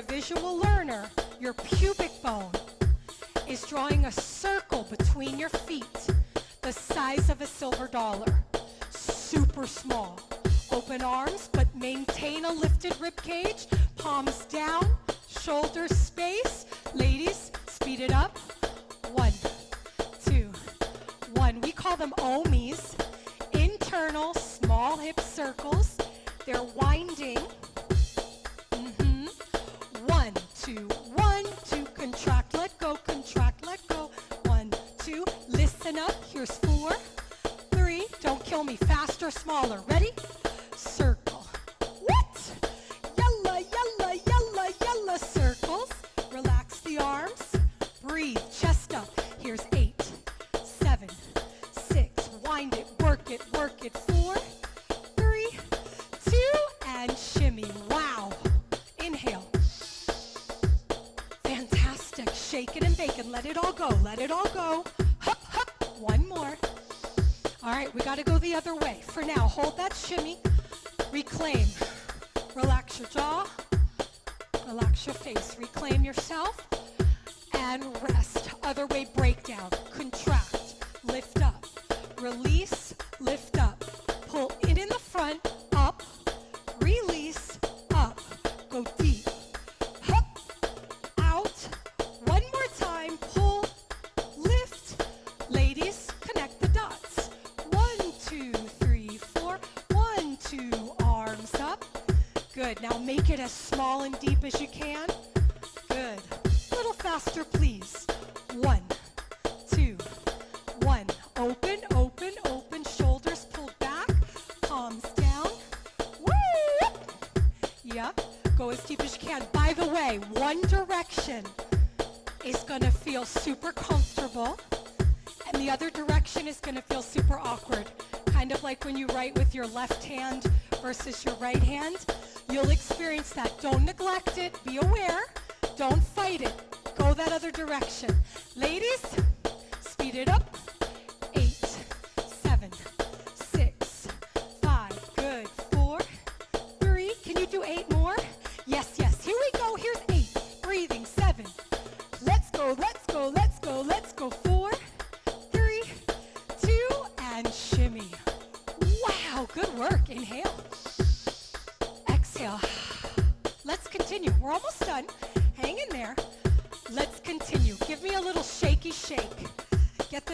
visual learner, your pubic bone is drawing a circle between your feet the size of a silver dollar. Super small. Open arms, but maintain a lifted rib cage. Palms down, shoulders space. Ladies, speed it up. 1, 2, 1. We call them OMIs. Internal small hip circles. They're winding. 1, 2, 1, 2. Contract, let go, contract, let go. 1, 2. Listen up. Here's 4, 3. Don't kill me. Faster, smaller. Ready? Circle. What? Yalla, yalla, yalla, yalla. Circles. Relax the arms. Breathe. Chest up. Here's 8, 7, 6. Wind it. Work it. Work it. 4, 3, 2. And shimmy. Wow. Inhale. Fantastic. Shake it and bake it. Let it all go. Let it all go. Hup, hup. One more. All right, we got to go the other way. For now, hold that shimmy. Reclaim. Relax your jaw. Relax your face. Reclaim yourself. And rest. Other way breakdown. Contract. Lift up. Release. Lift up. Pull in the front. Up. Release. Up. Go deep. Hup. Out. One more time. Pull. Lift. Ladies, connect the dots. 1, 2, 3, 4. 1, 2. Arms up. Good. Now make it as small and deep as you can. Good. A little faster, please. 1, 2, 1. Open, open, open. Shoulders pulled back. Palms down. Woo! Yep. Go as deep as you can. By the way, one direction is going to feel super comfortable, and the other direction is going to feel super awkward. Kind of like when you write with your left hand versus your right hand. You'll experience that. Don't neglect it. Be aware. Don't fight it. Go that other direction. Ladies, speed it up. 8, 7, 6, 5. Good. 4, 3. Can you do 8 more? Yes, yes. Here we go. Here's 8. Breathing. 7. Let's go. Let's go. Let's go. Let's go. 4, 3, 2, and shimmy. Wow. Good work. Inhale. Exhale. Let's continue. We're almost done. Hang in there. Let's continue. Give me a little shaky shake.